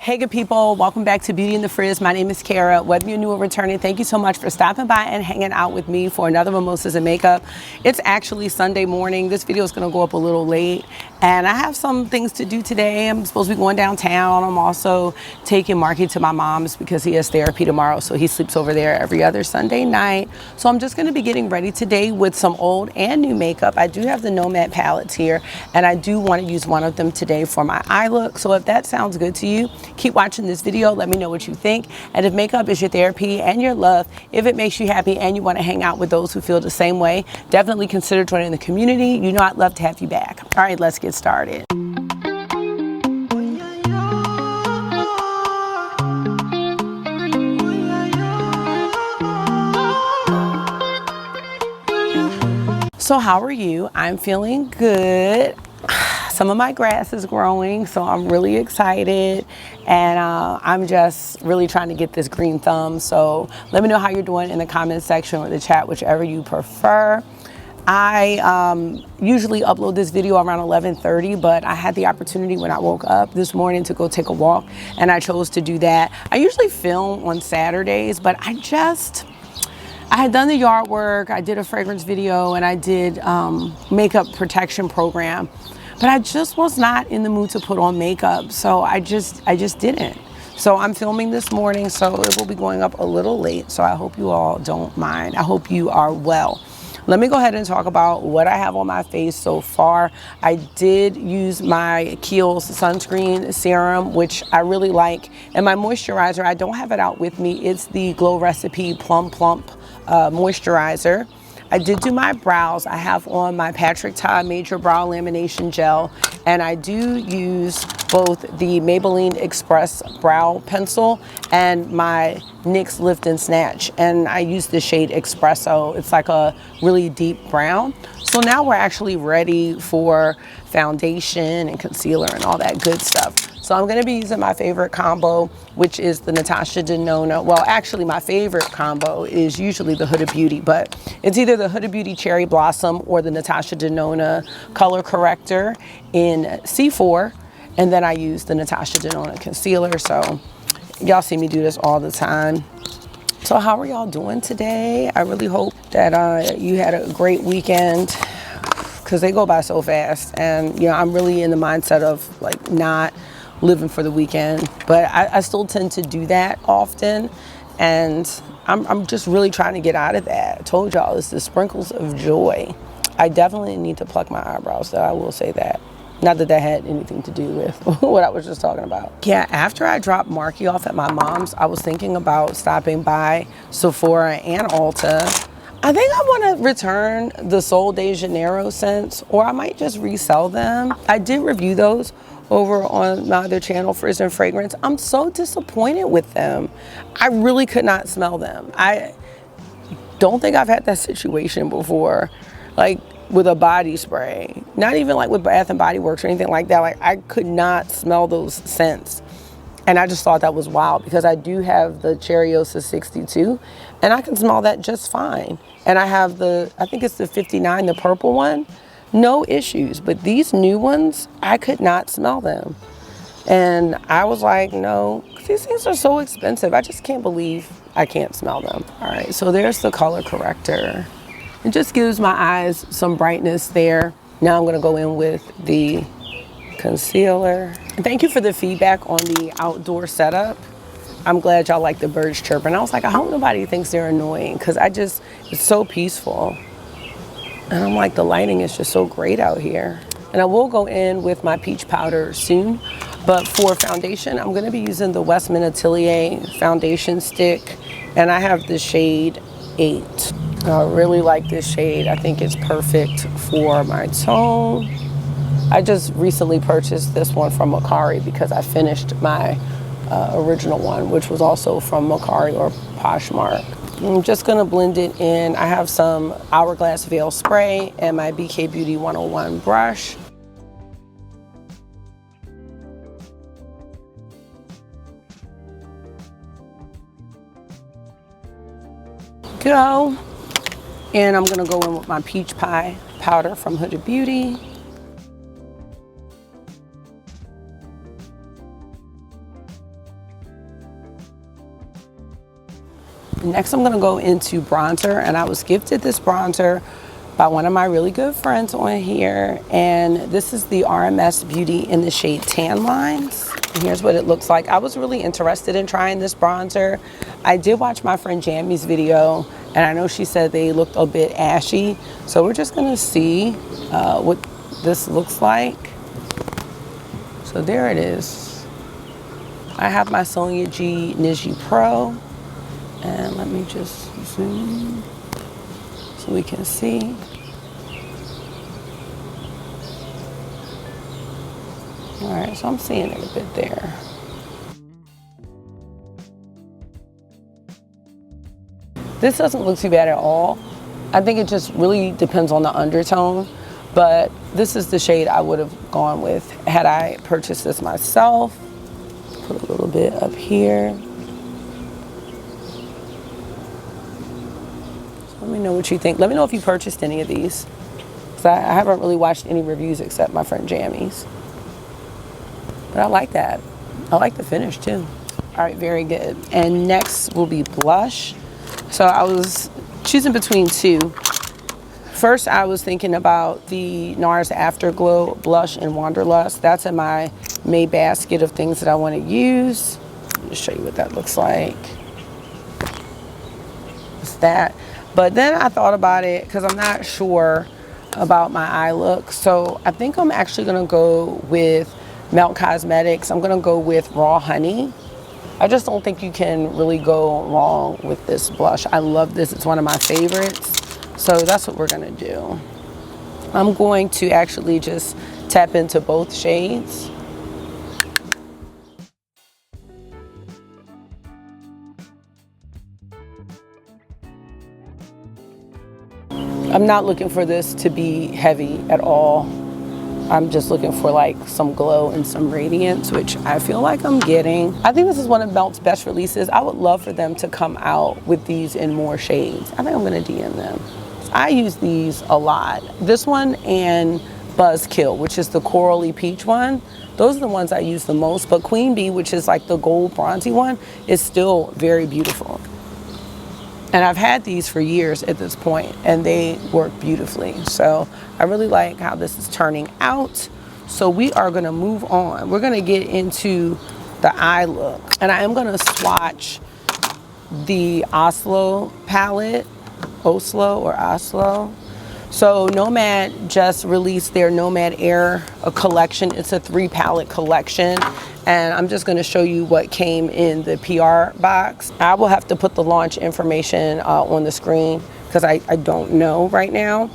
Hey good people, welcome back to Beauty in the Frizz. My name is Cara. Whether you're new or returning, thank you so much for stopping by and hanging out with me for another Mimosas and Makeup. It's actually Sunday morning. This video is gonna go up a little late and I have some things to do today. I'm supposed to be going downtown. I'm also taking Marky to my mom's because he has therapy tomorrow, so he sleeps over there every other Sunday night. So I'm just gonna be getting ready today with some old and new makeup. I do have the Nomad palettes here and I do wanna use one of them today for my eye look. So if that sounds good to you, keep watching this video. Let me know what you think. And if makeup is your therapy and your love, if it makes you happy and you want to hang out with those who feel the same way, definitely consider joining the community. You know I'd love to have you back. All right, let's get started. So how are you? I'm feeling good. Some of my grass is growing, so I'm really excited, and I'm just really trying to get this green thumb. So let me know how you're doing in the comment section or the chat, whichever you prefer. I usually upload this video around 11:30, but I had the opportunity when I woke up this morning to go take a walk, and I chose to do that. I usually film on Saturdays, but I had done the yard work, I did a fragrance video, and I did makeup protection program. But I just was not in the mood to put on makeup, so I just didn't. So I'm filming this morning, so it will be going up a little late, so I hope you all don't mind. I hope you are well. Let me go ahead and talk about what I have on my face so far. I did use my Kiehl's sunscreen serum, which I really like, and my moisturizer, I don't have it out with me. It's the Glow Recipe Plum Plump moisturizer. I did do my brows. I have on my Patrick Ta Major Brow Lamination Gel, and I do use both the Maybelline Express Brow Pencil and my NYX Lift and Snatch, and I use the shade Espresso. It's like a really deep brown. So now we're actually ready for foundation and concealer and all that good stuff. So I'm gonna be using my favorite combo, which is the Natasha Denona. Well, actually my favorite combo is usually the Huda Beauty, but it's either the Huda Beauty Cherry Blossom or the Natasha Denona Color Corrector in C4. And then I use the Natasha Denona Concealer. So y'all see me do this all the time. So how are y'all doing today? I really hope that you had a great weekend, because they go by so fast. And you know, I'm really in the mindset of like not living for the weekend, but I still tend to do that often, and I'm just really trying to get out of that. I told y'all, it's the sprinkles of joy. I definitely need to pluck my eyebrows, though, I will say that. Not that that had anything to do with what I was just talking about. Yeah, after I dropped Marky off at my mom's, I was thinking about stopping by Sephora and Ulta. I think I want to return the Sol de Janeiro scents, or I might just resell them. I did review those over on my other channel, Frizz and Fragrance. I'm so disappointed with them. I really could not smell them. I don't think I've had that situation before, like with a body spray. Not even like with Bath and Body Works or anything like that. Like I could not smell those scents. And I just thought that was wild, because I do have the Cherryosa 62 and I can smell that just fine. And I have the, I think it's the 59, the purple one. No issues, but these new ones, I could not smell them. And I was like, no, these things are so expensive. I just can't believe I can't smell them. All right, so there's the color corrector. It just gives my eyes some brightness there. Now I'm gonna go in with the concealer. And thank you for the feedback on the outdoor setup. I'm glad y'all like the birds chirping. I was like, I hope nobody thinks they're annoying, because it's so peaceful. And I'm like, the lighting is just so great out here. And I will go in with my peach powder soon. But for foundation, I'm gonna be using the Westman Atelier foundation stick. And I have the shade 8. I really like this shade. I think it's perfect for my tone. I just recently purchased this one from Macari because I finished my original one, which was also from Macari or Poshmark. I'm just gonna blend it in. I have some Hourglass Veil spray and my BK Beauty 101 brush. Go. And I'm gonna go in with my Peach Pie powder from Huda Beauty. Next, I'm gonna go into bronzer, and I was gifted this bronzer by one of my really good friends on here, and this is the RMS Beauty in the shade Tan Lines. And here's what it looks like. I was really interested in trying this bronzer. I did watch my friend Jammy's video, and I know she said they looked a bit ashy, so we're just gonna see what this looks like. So there it is. I have my Sonia G Niji Pro, and let me just zoom so we can see. All right, so I'm seeing it a bit there. This doesn't look too bad at all. I think it just really depends on the undertone, but this is the shade I would have gone with had I purchased this myself. Put a little bit up here. So let me know what you think. Let me know if you purchased any of these, because I haven't really watched any reviews except my friend Jammy's. But I like that. I like the finish too. All right, very good. And next will be blush. So I was choosing between two. First, I was thinking about the NARS Afterglow Blush in Wanderlust. That's in my May basket of things that I want to use. Let me show you what that looks like. It's that. But then I thought about it because I'm not sure about my eye look. So I think I'm actually going to go with Melt Cosmetics. I'm gonna go with Raw Honey. I just don't think you can really go wrong with this blush. I love this, it's one of my favorites. So that's what we're gonna do. I'm going to actually just tap into both shades. I'm not looking for this to be heavy at all. I'm just looking for like some glow and some radiance, which I feel like I'm getting. I think this is one of Melt's best releases. I would love for them to come out with these in more shades. I think I'm gonna DM them. I use these a lot. This one and Buzzkill, which is the corally peach one. Those are the ones I use the most, but Queen Bee, which is like the gold bronzy one, is still very beautiful. And I've had these for years at this point, and they work beautifully. So I really like how this is turning out. So we are gonna move on. We're gonna get into the eye look. And I am gonna swatch the Oslo palette, Oslo. So Nomad just released their Nomad Air collection. It's a 3 palette collection. And I'm just gonna show you what came in the PR box. I will have to put the launch information on the screen because I don't know right now.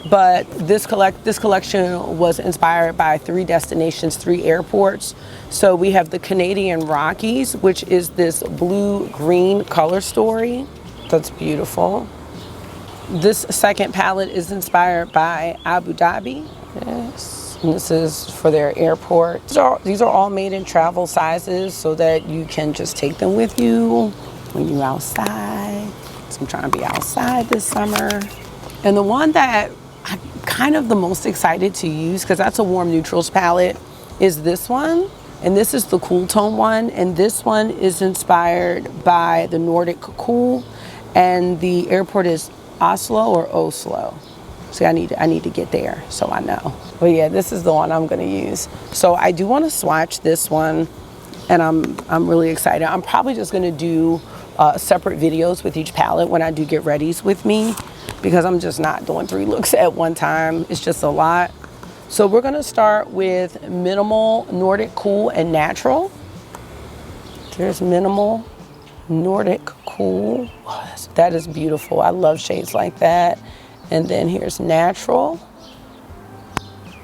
But this collection was inspired by 3 destinations, 3 airports. So we have the Canadian Rockies, which is this blue-green color story. That's beautiful. This second palette is inspired by Abu Dhabi. Yes. And this is for their airport. These are all made in travel sizes so that you can just take them with you when you're outside. So I'm trying to be outside this summer. And the one that I'm kind of the most excited to use, because that's a warm neutrals palette, is this one. And this is the cool tone one. And this one is inspired by the Nordic Cool. And the airport is Oslo or Oslo. See, I need to get there so I know. But yeah, this is the one I'm gonna use. So I do want to swatch this one, and I'm really excited. I'm probably just gonna do separate videos with each palette when I do get readies with me, because I'm just not doing 3 looks at one time. It's just a lot. So we're gonna start with Minimal, Nordic Cool, and Natural. There's Minimal, Nordic Cool. Oh, that is beautiful. I love shades like that. And then here's Natural.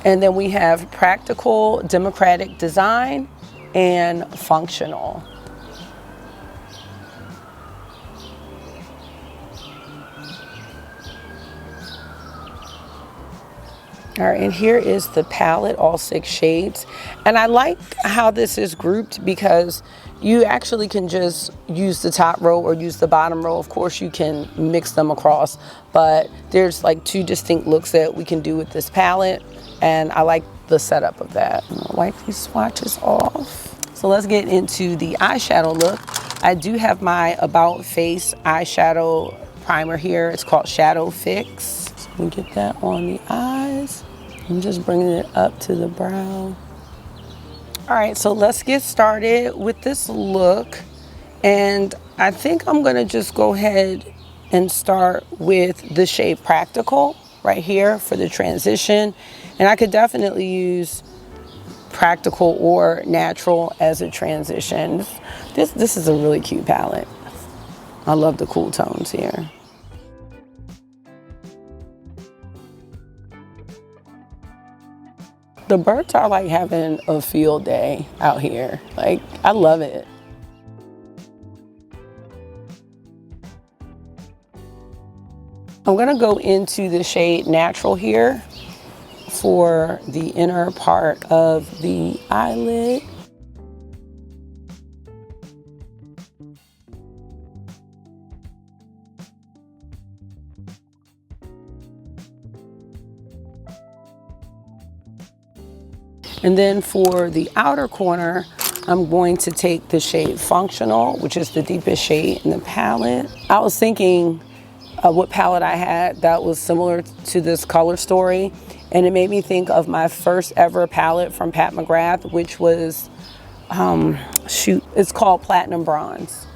And then we have Practical, Democratic Design, and Functional. All right, and here is the palette, all 6 shades. And I like how this is grouped because you actually can just use the top row or use the bottom row. Of course, you can mix them across, but there's like 2 distinct looks that we can do with this palette. And I like the setup of that. I'm gonna wipe these swatches off. So let's get into the eyeshadow look. I do have my About Face eyeshadow primer here. It's called Shadow Fix. So we get that on the eyes. I'm just bringing it up to the brow. All right, so let's get started with this look. And I think I'm gonna just go ahead and start with the shade Practical right here for the transition. And I could definitely use Practical or Natural as a transition. This is a really cute palette. I love the cool tones here. The birds are like having a field day out here. Like, I love it. I'm gonna go into the shade Natural here for the inner part of the eyelid. And then for the outer corner, I'm going to take the shade Functional, which is the deepest shade in the palette. I was thinking what palette I had that was similar to this color story, and it made me think of my first ever palette from Pat McGrath, which was, it's called Platinum Bronze.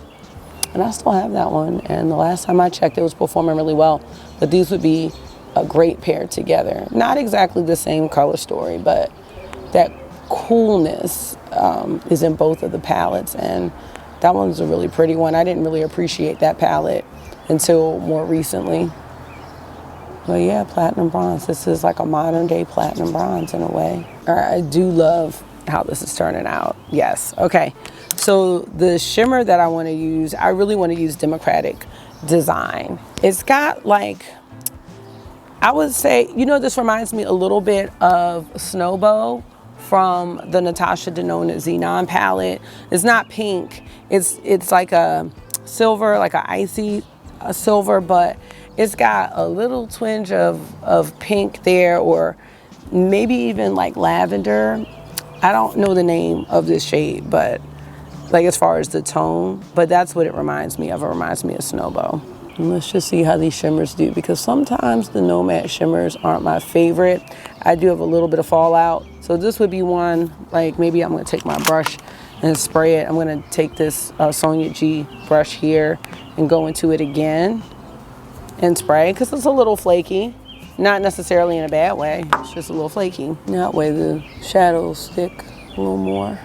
And I still have that one, and the last time I checked, it was performing really well. But these would be a great pair together. Not exactly the same color story, but that coolness is in both of the palettes, and that one's a really pretty one. I didn't really appreciate that palette until more recently. But yeah, Platinum Bronze. This is like a modern day Platinum Bronze in a way. All right, I do love how this is turning out. Yes, okay. So the shimmer that I want to use, I really want to use Democratic Design. It's got like, I would say, you know, this reminds me a little bit of Snowbow from the Natasha Denona Xenon palette. It's not pink. It's like a silver, like a icy silver, but it's got a little twinge of pink there, or maybe even like lavender. I don't know the name of this shade, but like as far as the tone, but that's what it reminds me of. It reminds me of Snowbow. And let's just see how these shimmers do, because sometimes the Nomad shimmers aren't my favorite. I do have a little bit of fallout. So this would be one, like maybe I'm gonna take my brush and spray it. I'm gonna take this Sonia G brush here and go into it again and spray, because it's a little flaky. Not necessarily in a bad way, it's just a little flaky. That way the shadows stick a little more.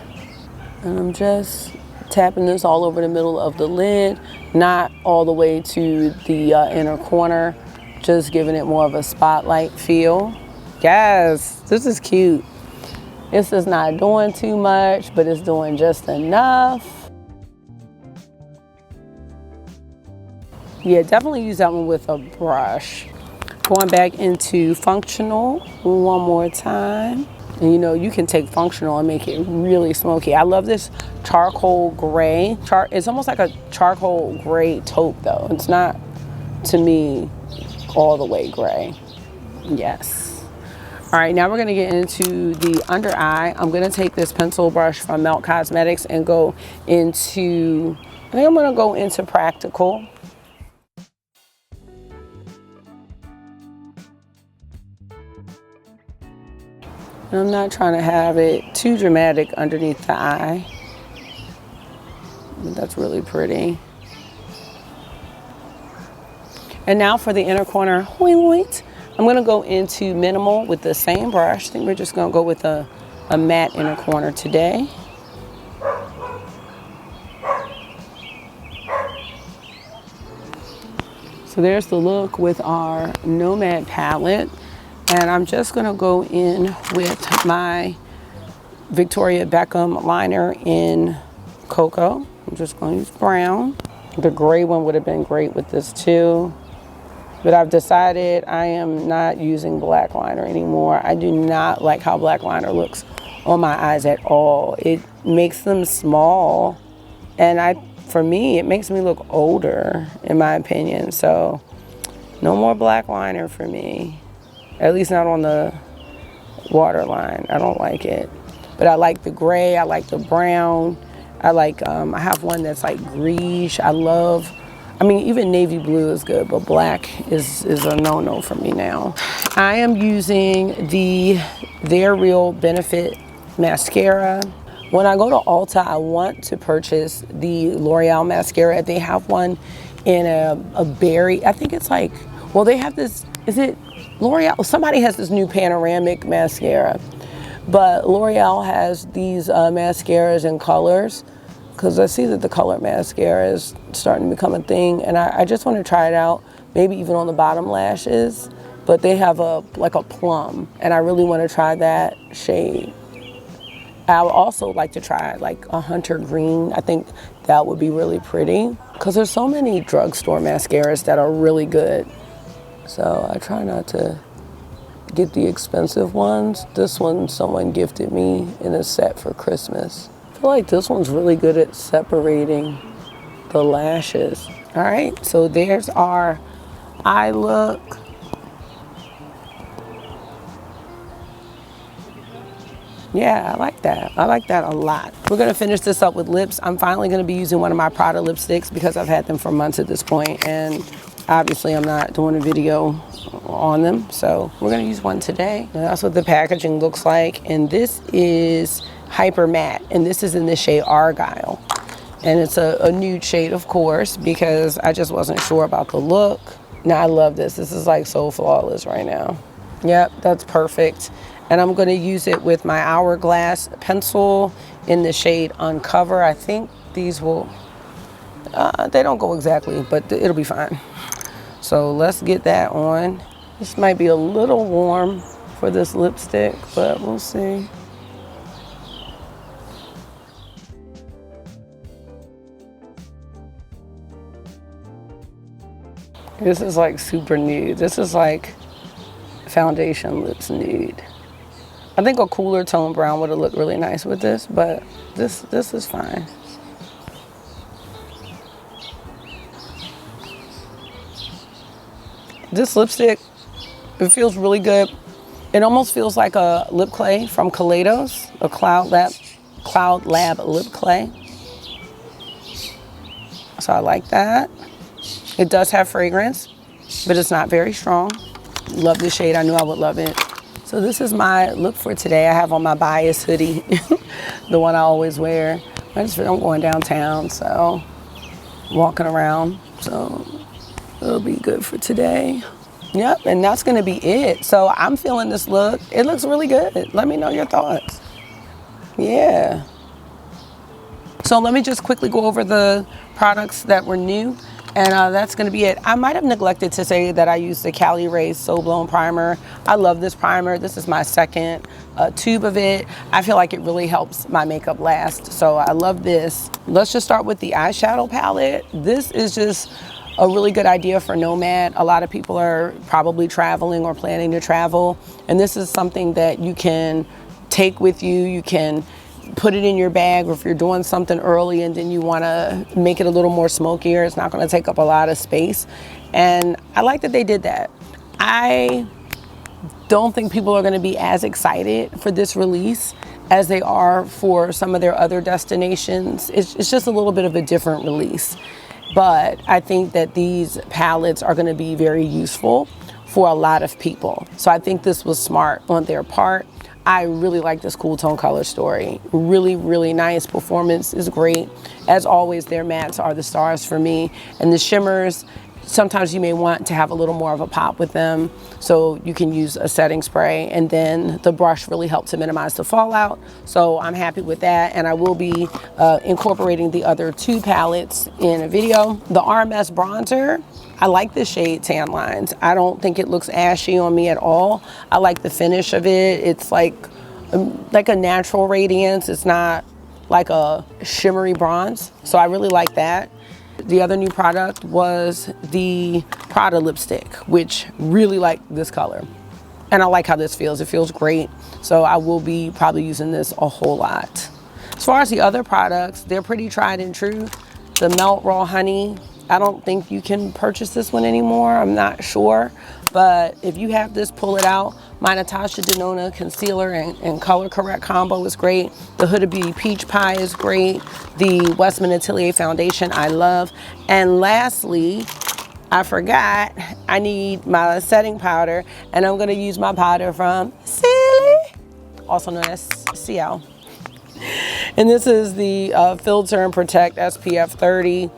And I'm just tapping this all over the middle of the lid, not all the way to the inner corner, just giving it more of a spotlight feel. Yes, this is cute. This is not doing too much, but it's doing just enough. Yeah, definitely use that one with a brush. Going back into Functional one more time. And you know, you can take Functional and make it really smoky. I love this charcoal gray. It's almost like a charcoal gray taupe though. It's not, to me, all the way gray. Yes. All right, now we're gonna get into the under eye. I'm gonna take this pencil brush from Melt Cosmetics and go into, I think I'm gonna go into Practical. And I'm not trying to have it too dramatic underneath the eye. But that's really pretty. And now for the inner corner, I'm gonna go into Minimal with the same brush. I think we're just gonna go with a matte inner corner today. So there's the look with our Nomad palette. And I'm just gonna go in with my Victoria Beckham liner in Cocoa. I'm just gonna use brown. The gray one would have been great with this too. But I've decided I am not using black liner anymore. I do not like how black liner looks on my eyes at all. It makes them small. And for me, it makes me look older, in my opinion. So no more black liner for me. At least not on the waterline. I don't like it. But I like the gray, I like the brown. I like, I have one that's like greige. I love, I mean, even navy blue is good, but black is a no-no for me now. I am using the They're Real Benefit mascara. When I go to Ulta, I want to purchase the L'Oreal mascara. They have one in a berry, I think it's like, well, they have this, is it L'Oreal? Somebody has this new panoramic mascara, but L'Oreal has these mascaras in colors, because I see that the color mascara is starting to become a thing, and I just want to try it out, maybe even on the bottom lashes, but they have like a plum, and I really want to try that shade. I would also like to try like a hunter green. I think that would be really pretty, because there's so many drugstore mascaras that are really good. So I try not to get the expensive ones. This one someone gifted me in a set for Christmas. I feel like this one's really good at separating the lashes. All right, so there's our eye look. Yeah, I like that. I like that a lot. We're gonna finish this up with lips. I'm finally gonna be using one of my Prada lipsticks because I've had them for months at this point, and obviously I'm not doing a video on them, so we're gonna use one today. And that's what the packaging looks like, and this is Hyper Matte, and this is in the shade Argyle. And it's a nude shade, of course, because I just wasn't sure about the look. Now I love this. This is like so flawless right now. Yep, that's perfect. And I'm gonna use it with my Hourglass pencil in the shade Uncover. I think these will, they don't go exactly, but it'll be fine. So let's get that on. This might be a little warm for this lipstick, but we'll see. This is like super nude. This is like foundation lips nude. I think a cooler tone brown would have looked really nice with this, but this is fine. This lipstick, it feels really good. It almost feels like a lip clay from Kaleidos, a Cloud Lab lip clay. So I like that. It does have fragrance, but it's not very strong. Love this shade. I knew I would love it. So this is my look for today. I have on my bias hoodie, the one I always wear. I'm going downtown, so walking around. So it'll be good for today. Yep, and that's gonna be it. So I'm feeling this look. It looks really good. Let me know your thoughts. Yeah. So let me just quickly go over the products that were new. And that's gonna be it. I might have neglected to say that I used the Cali Ray So Blown Primer. I love this primer. This is my second tube of it. I feel like it really helps my makeup last. So I love this. Let's just start with the eyeshadow palette. This is just a really good idea for Nomad. A lot of people are probably traveling or planning to travel. And this is something that you can take with you. You can put it in your bag, or if you're doing something early and then you want to make it a little more smokier, it's not going to take up a lot of space. And I like that they did that. I don't think people are going to be as excited for this release as they are for some of their other destinations. It's just a little bit of a different release. But I think that these palettes are going to be very useful for a lot of people. So I think this was smart on their part. I really like this cool tone color story. Really, really nice. Performance is great. As always, their mattes are the stars for me. And the shimmers, sometimes you may want to have a little more of a pop with them. So you can use a setting spray, and then the brush really helps to minimize the fallout. So I'm happy with that. And I will be incorporating the other two palettes in a video. The RMS bronzer, I like the shade Tan Lines. I don't think it looks ashy on me at all. I like the finish of it. It's like a natural radiance. It's not like a shimmery bronze. So I really like that. The other new product was the Prada lipstick, which really like this color. And I like how this feels. It feels great. So I will be probably using this a whole lot. As far as the other products, they're pretty tried and true. The Melt Raw Honey, I don't think you can purchase this one anymore. I'm not sure. But if you have this, pull it out. My Natasha Denona concealer and color correct combo is great. The Huda Beauty Peach Pie is great. The Westman Atelier foundation I love. And lastly, I forgot, I need my setting powder, and I'm gonna use my powder from Silly, also known as CL. And this is the Filter and Protect SPF 30.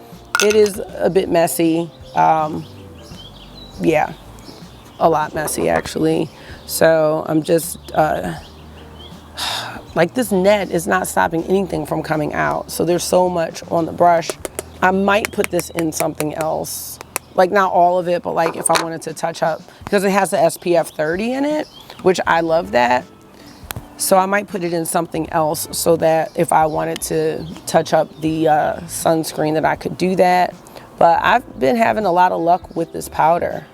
It is a bit messy. Yeah, a lot messy actually. So I'm just, like this net is not stopping anything from coming out. So there's so much on the brush. I might put this in something else. Like not all of it, but like if I wanted to touch up, because it has the SPF 30 in it, which I love that. So I might put it in something else so that if I wanted to touch up the sunscreen that I could do that. But I've been having a lot of luck with this powder.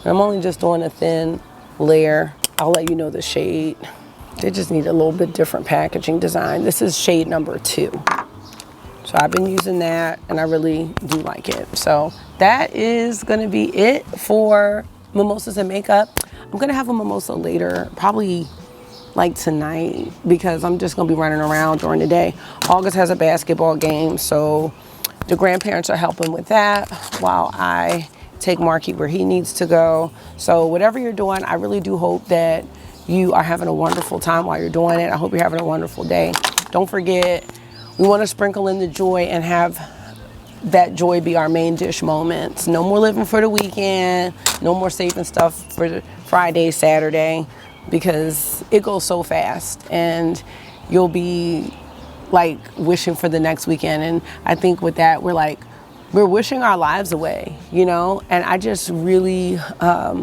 I'm only just doing a thin layer. I'll let you know the shade. They just need a little bit different packaging design. This is shade number 2. So I've been using that and I really do like it. So that is gonna be it for mimosas and makeup. I'm gonna have a mimosa later, probably like tonight, because I'm just gonna be running around during the day. August has a basketball game, so the grandparents are helping with that while I take Marky where he needs to go. So whatever you're doing, I really do hope that you are having a wonderful time while you're doing it. I hope you're having a wonderful day. Don't forget, we want to sprinkle in the joy and have that joy be our main dish moments. No more living for the weekend, no more saving stuff for Friday, Saturday, because it goes so fast and you'll be like wishing for the next weekend. And I think with that, we're wishing our lives away, you know? And I just really, I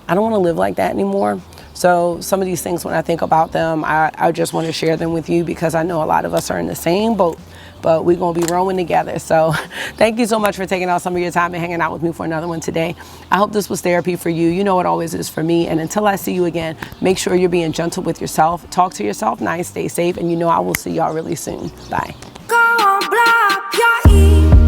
don't want to live like that anymore. So some of these things, when I think about them, I just want to share them with you because I know a lot of us are in the same boat, but we're going to be rowing together. So thank you so much for taking out some of your time and hanging out with me for another one today. I hope this was therapy for you. You know it always is for me. And until I see you again, make sure you're being gentle with yourself. Talk to yourself nice, stay safe, and you know I will see y'all really soon. Bye. Go on, blow up your